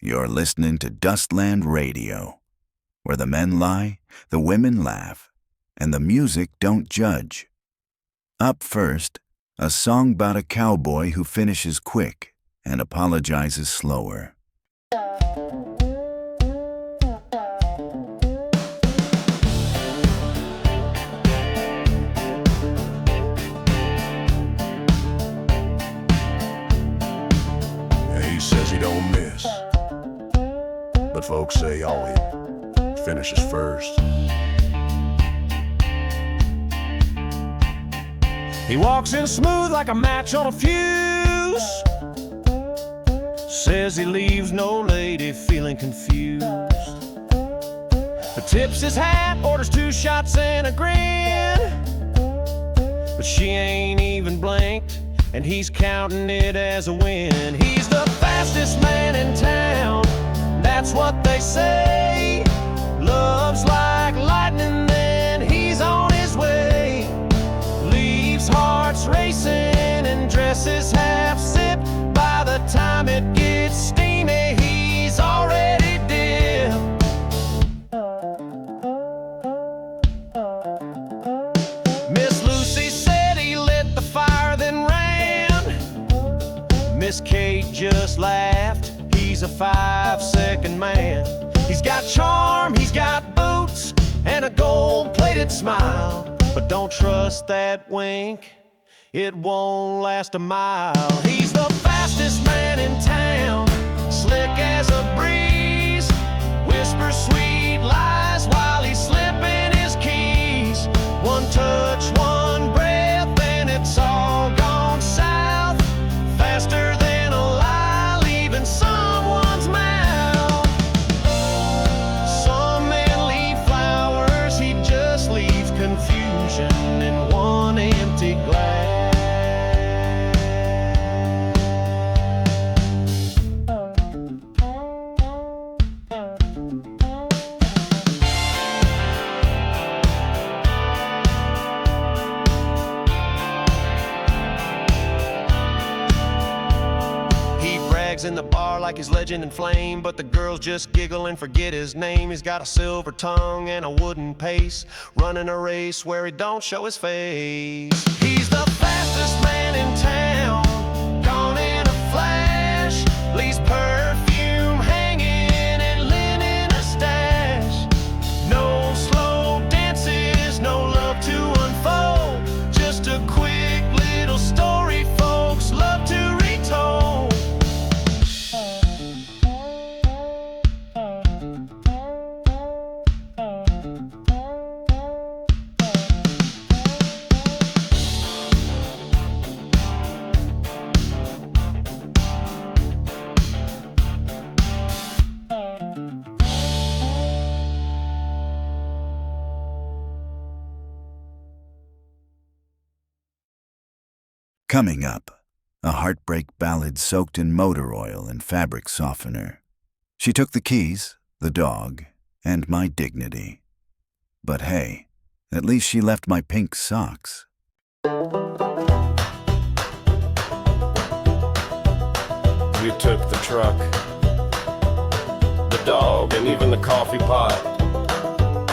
You're listening to Dustland Radio, where the men lie, the women laugh, and the music don't judge. Up first, a song about a cowboy who finishes quick and apologizes slower. He says he don't miss, but folks say he always finishes first. He walks in smooth like a match on a fuse. Says he leaves no lady feeling confused. But tips his hat, orders 2 shots and a grin. But she ain't even blinked, and he's counting it as a win. He's the fastest man in town, that's what they say. Love's like lightning, then he's on his way. Leaves hearts racing and dresses half sipped. By the time it gets steamy, he's already dipped. Miss Lucy said he lit the fire then ran. Miss Kate just laughed, he's a 5-second man. He's got charm, he's got boots, and a gold-plated smile. But don't trust that wink, it won't last a mile. He's the fastest man in town, slick as a breeze. Whispers sweet lies while he's slipping his keys. One touch, one breath, and it's all gone south. Faster than a lie, leaving someone's mouth. Some men leave flowers, he just leaves confusion in one empty glass. In the bar like his legend and flame, but the girls just giggle and forget his name. He's got a silver tongue and a wooden pace, running a race where he don't show his face. He's the fastest man in town, gone in a flash. Leaves perfume hanging and linen a stash. No slow dances, no love to unfold, just a quick little story folks love to retold. Coming up, a heartbreak ballad soaked in motor oil and fabric softener. She took the keys, the dog, and my dignity. But hey, at least she left my pink socks. You took the truck, the dog, and even the coffee pot.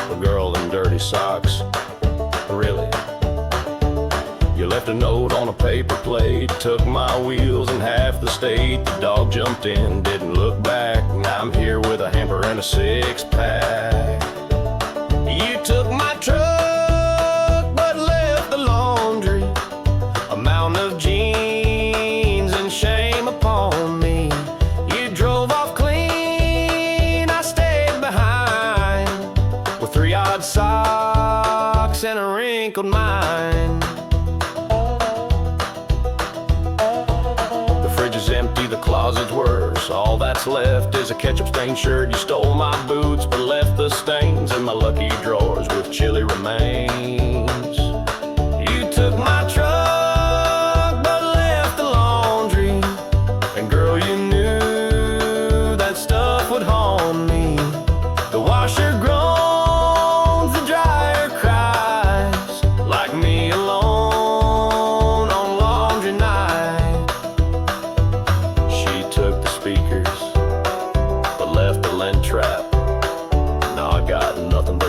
The girl in dirty socks. Really? You left a note on a paper plate, took my wheels and half the state. The dog jumped in, didn't look back. Now I'm here with a hamper and a 6-pack. You took my truck, but left the laundry. A mountain of jeans and shame upon me. You drove off clean, I stayed behind with 3 odd socks and a wrinkled mind. Empty, the closet's worse. All that's left is a ketchup-stained shirt. You stole my boots, but left the stains in my lucky drawers with chilly remains. You took my truck, but left the laundry. And girl, you knew that stuff would haunt me. The washer groans, the dryer cries, like me alone on laundry night. Took the speakers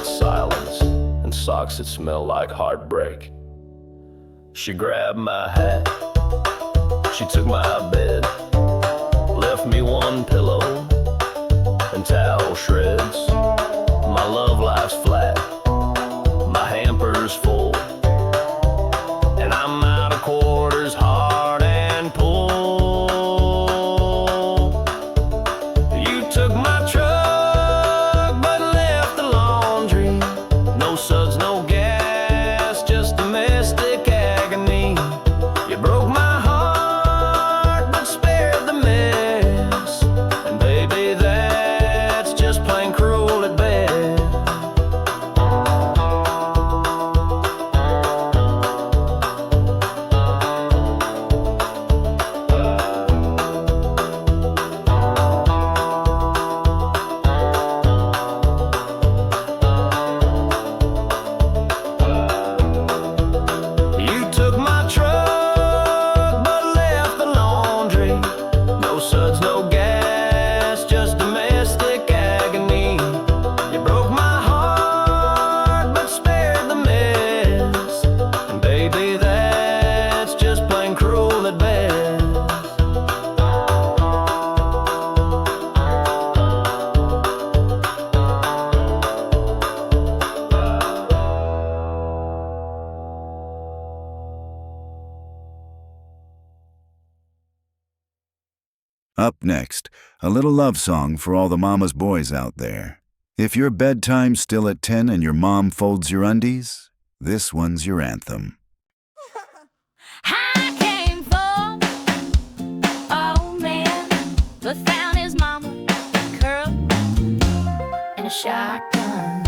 with silence and socks that smell like heartbreak. She grabbed my hat, she took my bed, left me one pillow and towel shreds. My love life's flat, my hamper's full, and I'm out of quarters, hard and pulled. You took my truck, but left the laundry. No suds, no gas, just domestic agony. You broke my heart, but spared the mess. And baby, that's just plain cruel at best. You took my truck, but left the laundry. No suds, no gas, just domestic agony. You broke my heart, but spared the mess. And baby, that's just plain cruel at best. Up next, a little love song for all the mama's boys out there. If your bedtime's still at 10 and your mom folds your undies, this one's your anthem. I came for old man, but found his mama curled in a shotgun.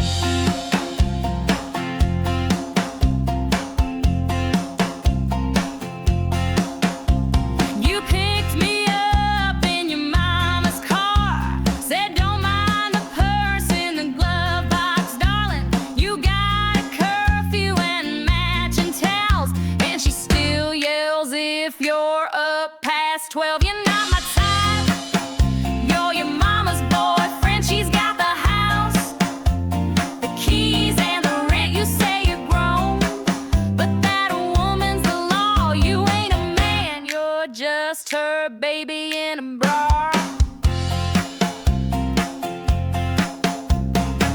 You picked me up in your mama's car, said don't mind the purse in the glove box, darling. You got a curfew and matching towels, and she still yells if you're up past 12. You're not my type, you're your mama's boyfriend. She's got the house, the keys, and the rent. You say you're grown, but that woman's the law. You ain't a man, you're just her baby in a bra.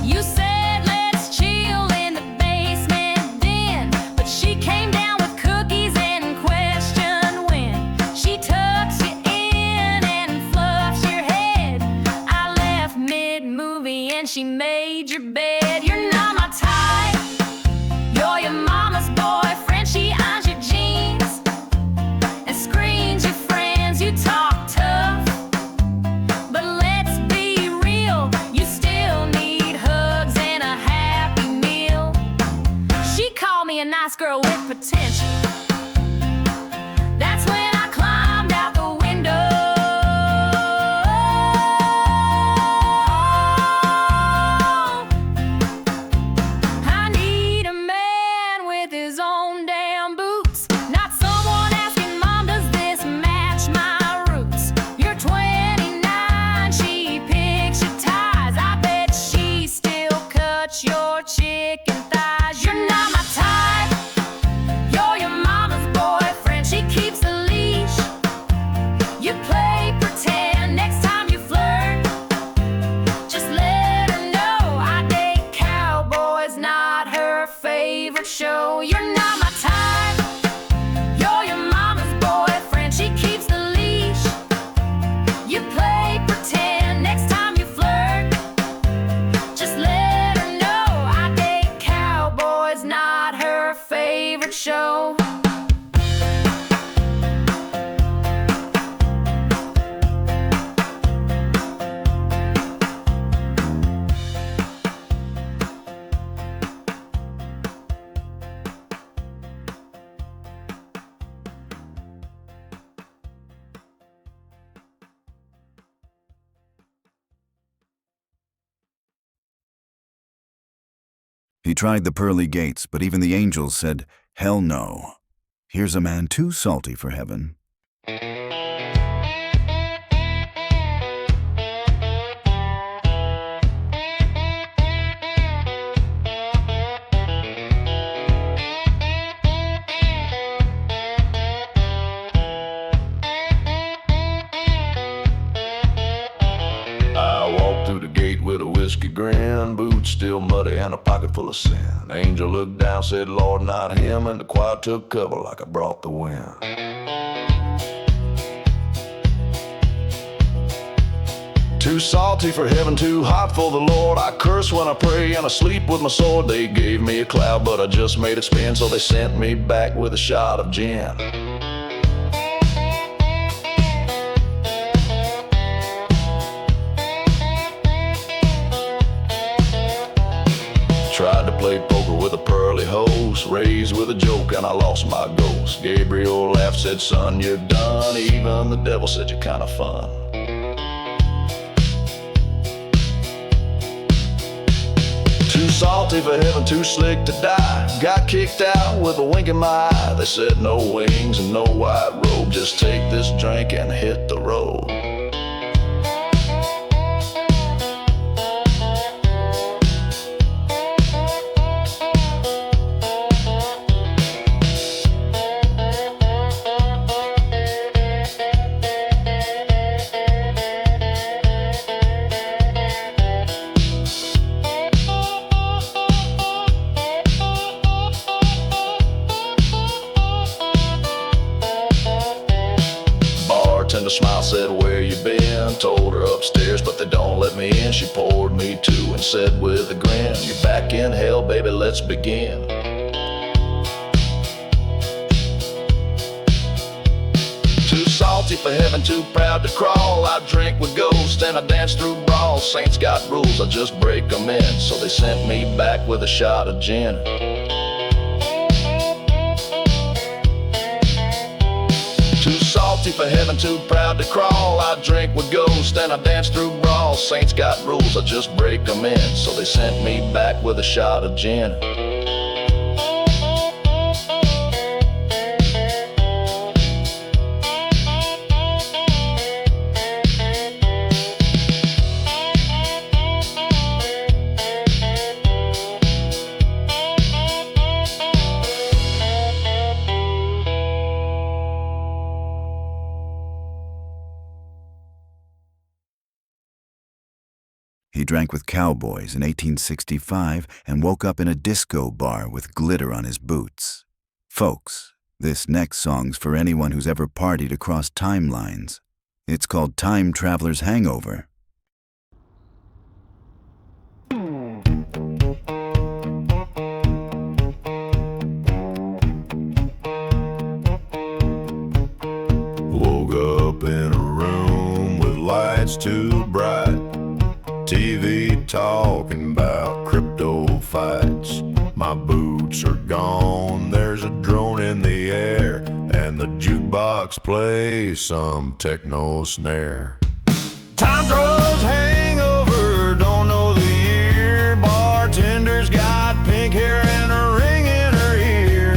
You said let's chill in the basement den, but she came down with cookies and questioned when. She tucks you in and fluffs your head. I left mid-movie and she made your bed. You're not my type, you're your mama's boyfriend. She irons your jeans and screens your friends. You talk tough, but let's be real, you still need hugs and a happy meal. She called me a nice girl with potential. That's when I climbed out the window. I need a man with his own damn boots, not someone asking mom, does this match my roots? You're 29, she picks your ties. I bet she still cuts your chicken thighs. You're not my type, you're your mama's boyfriend. She keeps the leash, you play pretend. Next time you flirt, just let her know I date cowboys, not her favorite show. You're not my type, you're your mama's boyfriend. She keeps the leash, you play pretend. Next time you flirt, just let her know I date cowboys, not her favorite show. He tried the pearly gates, but even the angels said, hell no. Here's a man too salty for heaven. whiskey grin, boots still muddy and a pocket full of sin. Angel looked down, said, Lord, not him, and the choir took cover like I brought the wind. Too salty for heaven, too hot for the Lord. I curse when I pray and I sleep with my sword. They gave me a cloud, but I just made it spin, so they sent me back with a shot of gin. Tried to play poker with a pearly hose, raised with a joke and I lost my ghost. Gabriel laughed, said, son, you're done. Even the devil said you're kind of fun. Too salty for heaven, too slick to die. Got kicked out with a wink in my eye. They said no wings and no white robe, just take this drink and hit the road. Bartender smiled, said, where you been? Told her upstairs, but they don't let me in. She poured me two and said with a grin, you're back in hell, baby, let's begin. Too salty for heaven, too proud to crawl. I drink with ghosts and I dance through brawls. Saints got rules, I just break them in, so they sent me back with a shot of gin. Too salty for heaven, too proud to crawl. I drink with ghosts and I dance through brawls. Saints got rules, I just break them in, so they sent me back with a shot of gin. He drank with cowboys in 1865 and woke up in a disco bar with glitter on his boots. Folks, this next song's for anyone who's ever partied across timelines. It's called Time Traveler's Hangover. Woke up in a room with lights too bright, TV talking about crypto fights. My boots are gone, there's a drone in the air, and the jukebox plays some techno snare. Time throws hangover, don't know the year. Bartender's got pink hair and a ring in her ear.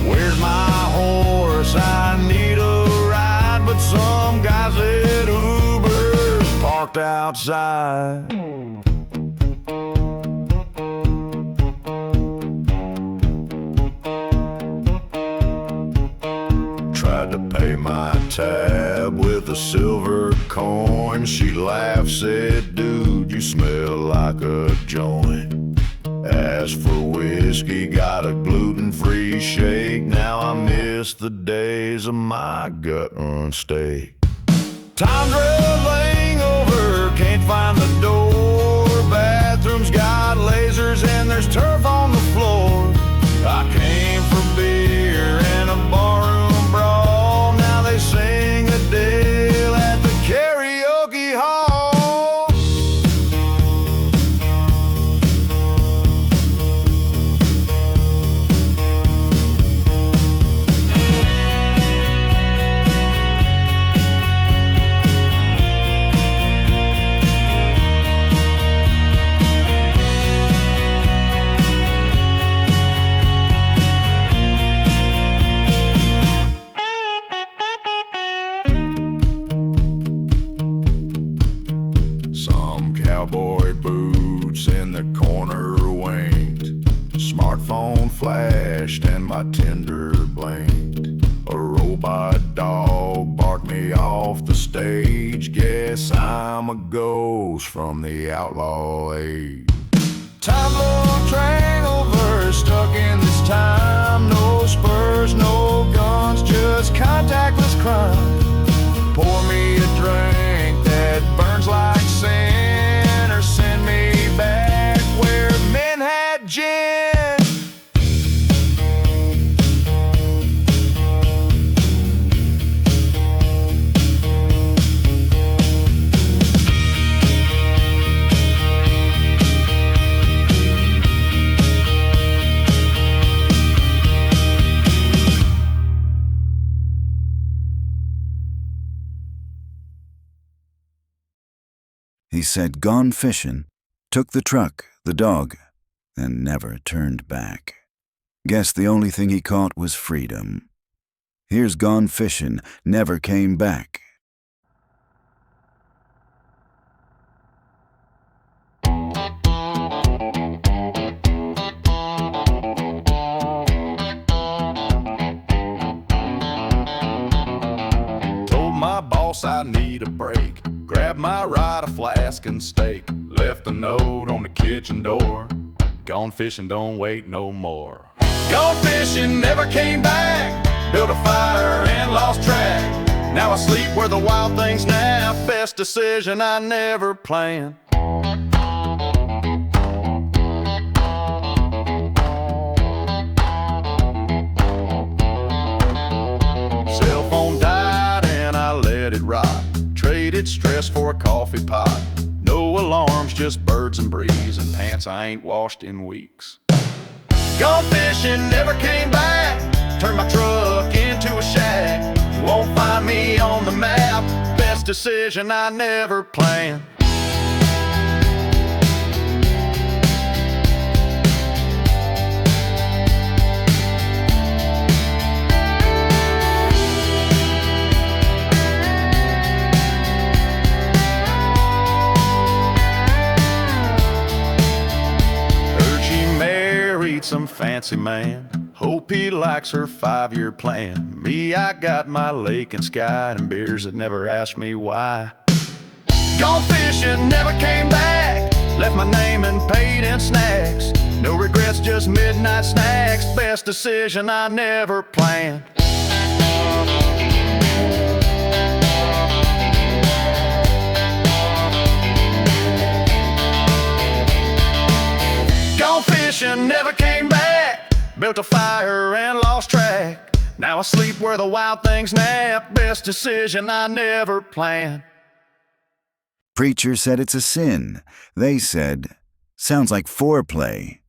Where's my horse? I need a ride, but some guys at Uber's parked outside. Tried to pay my tab with a silver coin. She laughed, said, dude, you smell like a joint. Asked for whiskey, got a gluten-free shake. Now I miss the days of my gut-run steak. Time traveling over, can't find the door. Bathroom's got lasers and there's turf on the floor. I came for beer and a barroom brawl. Now they sing Adele at the karaoke hall. Cowboy boots in the corner winked. Smartphone flashed and my Tinder blinked. A robot dog barked me off the stage. Guess I'm a ghost from the outlaw age. Time Lord hangover, stuck in this time. No spurs, no guns, just contactless crime. Pour me a drink that burns like sin, or send me back where men had gin. He said gone fishing, took the truck, the dog, and never turned back. Guess the only thing he caught was freedom. Here's gone fishing, never came back. Told my boss I need a break. Grabbed my ride, a flask and steak. Left a note on the kitchen door. Gone fishing, don't wait no more. Gone fishing, never came back. Built a fire and lost track. Now I sleep where the wild things nap. Best decision I never planned. Cell phone died and I let it rot. Traded stress for a coffee pot. No alarms, just birds and breeze, and pants I ain't washed in weeks. Gone fishing, never came back. Turned my truck into a shack. You won't find me on the map. Best decision I never planned. Some fancy man, hope he likes her 5-year plan. Me, I got my lake and sky and beers that never asked me why. Gone fishing, never came back. Left my name and paid in snacks. No regrets, just midnight snacks. Best decision I never planned. Gone fishing, never came back. Built a fire and lost track. Now I sleep where the wild things nap. Best decision I never planned. Preacher said it's a sin. They said, sounds like foreplay.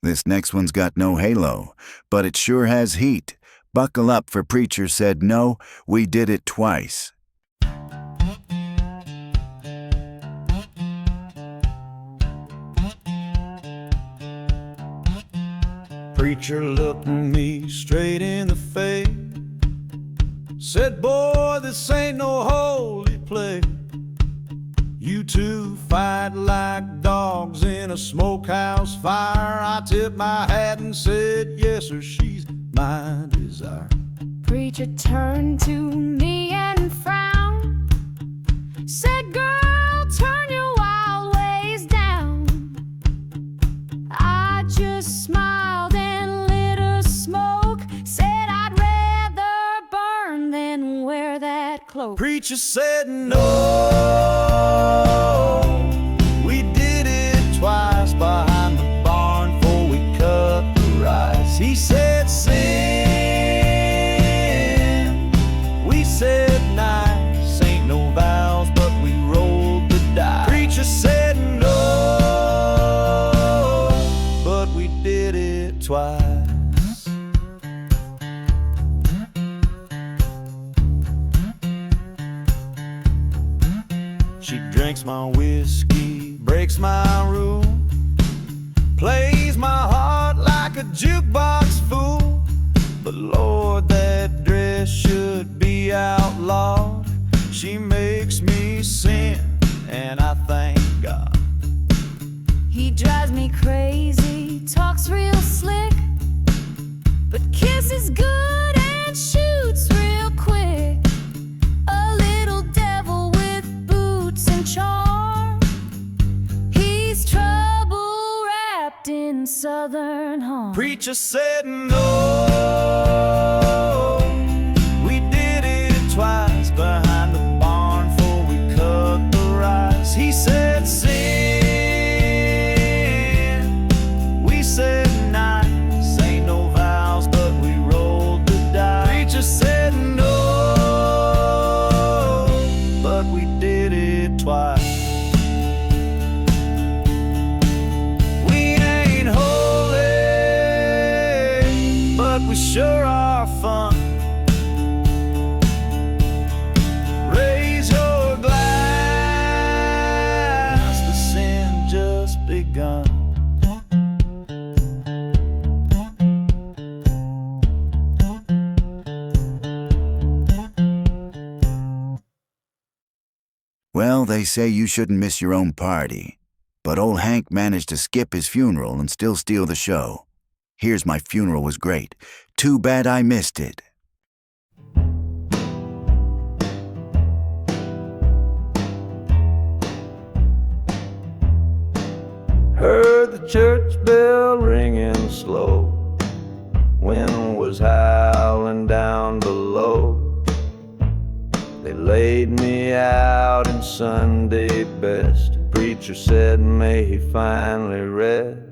This next one's got no halo, but it sure has heat. Buckle up, for Preacher said no, we did it twice. Preacher looked me straight in the face, said, boy, this ain't no holy place. You two fight like dogs in a smokehouse fire. I tipped my hat and said, yes, sir, she's my desire. Preacher turned to me and frowned, said, girl, turn your wild ways down. I just smiled and lit a smoke, said I'd rather burn than wear that cloak. Preacher said no, we did it twice behind the barn before we cut the rice. He said sin, we said nice, ain't no vows but we rolled the dice. Preacher said no, but we did it twice. She drinks my whiskey, breaks my rule, plays my heart like a jukebox fool. But Lord, that dress should be outlawed. She makes me sin, and I thank God. He drives me crazy, talks real slick, but kisses good and shoots real quick. A little devil acting Southern home. Preacher said no. We did it twice behind the barn before we cut the rice. He said sin. We said nice. Ain't no vows, but we rolled the dice. Preacher said no, but we did it twice. We sure are fun. Raise your glass, the sin just begun. Well, they say you shouldn't miss your own party, but old Hank managed to skip his funeral and still steal the show. Here's My Funeral Was Great. Too bad I missed it. Heard the church bell ringing slow. Wind was howling down below. They laid me out in Sunday best. Preacher said, may he finally rest.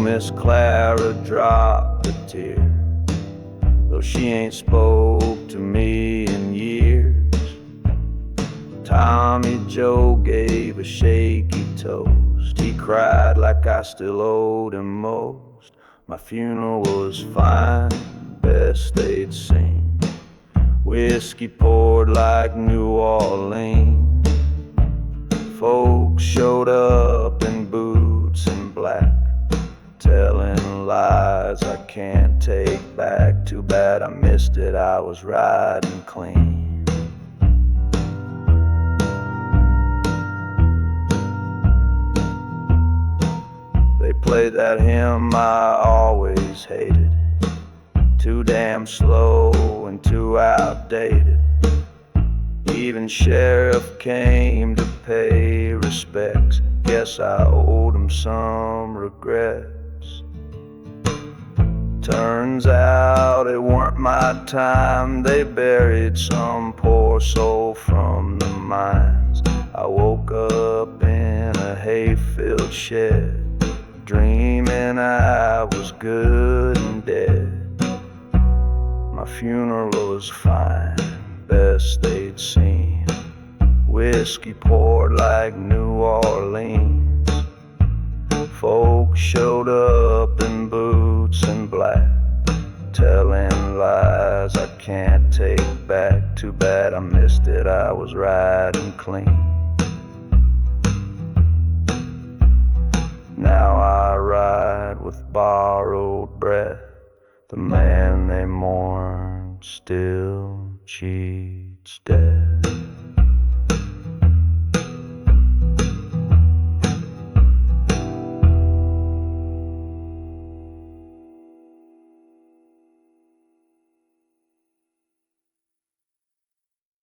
Miss Clara dropped a tear, though she ain't spoke to me in years. Tommy Joe gave a shaky toast. He cried like I still owed him most. My funeral was fine, best they'd seen. Whiskey poured like New Orleans. Folks showed up in boots and black, telling lies I can't take back. Too bad I missed it, I was riding clean. They played that hymn I always hated, too damn slow and too outdated. Even sheriff came to pay respects. Guess I owed him some regrets. Turns out it weren't my time. They buried some poor soul from the mines. I woke up in a hay-filled shed, dreaming I was good and dead. My funeral was fine, best they'd seen. Whiskey poured like New Orleans. Folks showed up in boots and black, telling lies I can't take back. Too bad I missed it, I was riding clean. Now I ride with borrowed breath. The man they mourned still cheats death.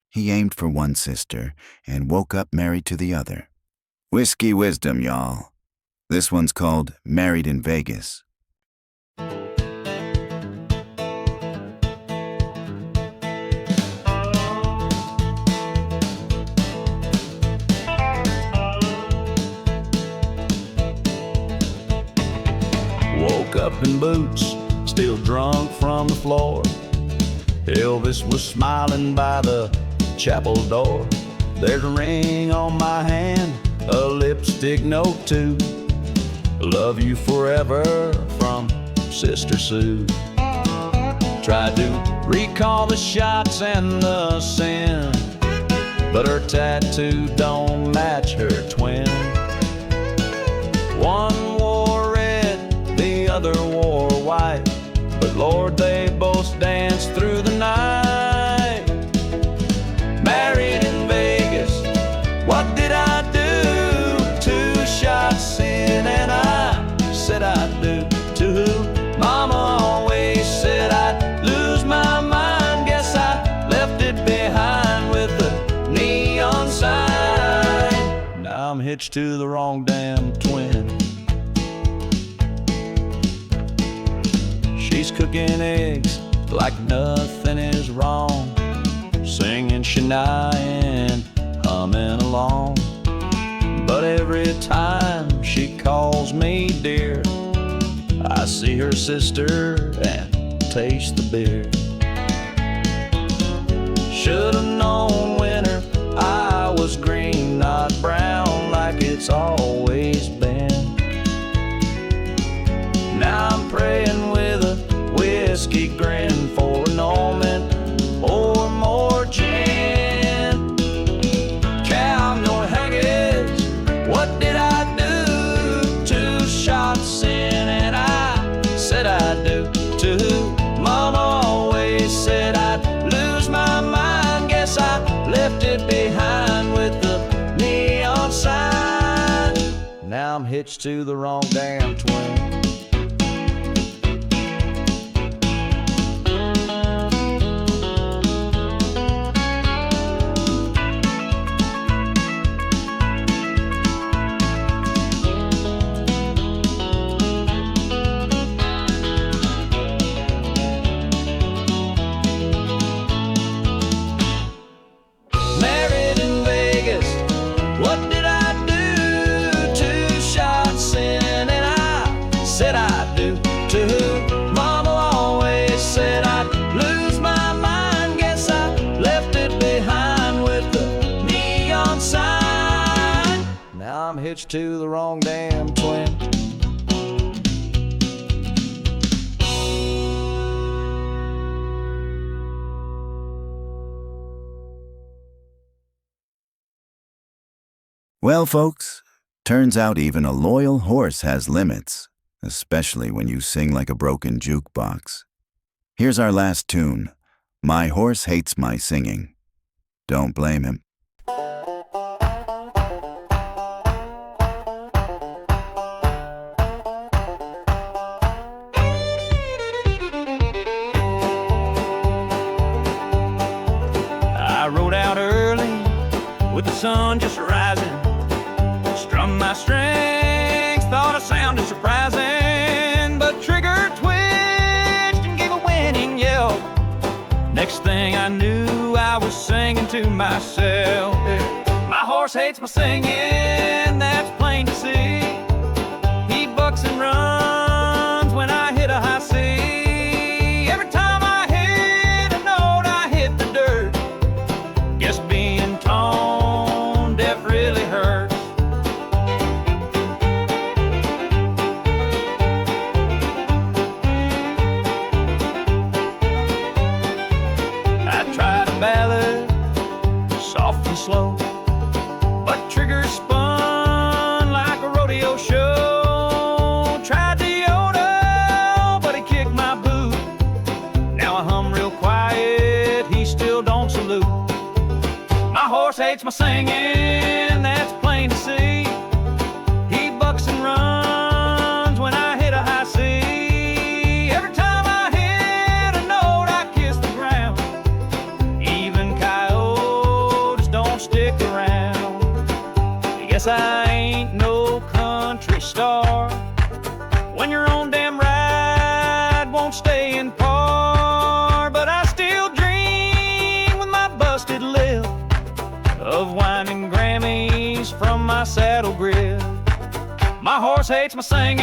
He aimed for one sister and woke up married to the other. Whiskey wisdom, y'all. This one's called Married in Vegas. Woke up in boots, still drunk from the floor. Elvis was smiling by the chapel door. There's a ring on my hand, a lipstick note too. Love you forever from Sister Sue. Tried to recall the shots and the sin, but her tattoo don't match her twin. One wore red, the other wore white, but Lord, they both danced through the night. Married in Vegas, what did I do? 2 shots in and I said I'd do. To who Mama always said I'd lose my mind. Guess I hitched to the wrong damn twin. She's cooking eggs like nothing is wrong, singing Shania and humming along. But every time she calls me dear, I see her sister and taste the beer. Should've known winter I was green, not brown like it's always been. Now I'm praying with a whiskey grin for an almond or more gin. Cowboy haggis, what did I do? 2 shots in and I said I do too. Mama always said I'd lose my mind. Guess I left it behind with the neon sign. Now I'm hitched to the wrong damn twin. Said I do too. Mama always said I'd lose my mind. Guess I left it behind with the neon sign. Now I'm hitched to the wrong damn twin. Well, folks, turns out even a loyal horse has limits, especially when you sing like a broken jukebox. Here's our last tune, My Horse Hates My Singing. Don't blame him. I rode out early with the sun just rising, strummed my strings, thought I sounded surprising, but trigger twitched and gave a winning yell. Next thing I knew, I was singing to myself. My horse hates my singing, that's plain to see. He bucks and runs when I hit a high C. Every time I hit a note, I hit the dirt. Guess being tone deaf really hurts. I tried a ballad, soft and slow, but trigger spun like a rodeo show. Tried to yodel, but he kicked my boot. Now I hum real quiet, he still don't salute. My horse hates my singing, that's plain to see. He bucks and runs when I hit a high C. Every time I hit a note, I kiss the ground. Even coyotes don't stick around. Guess I ain't no country star. When your own damn ride won't stay in par. But I still dream with my busted lip of whining Grammys from my saddle grip. My horse hates my singing,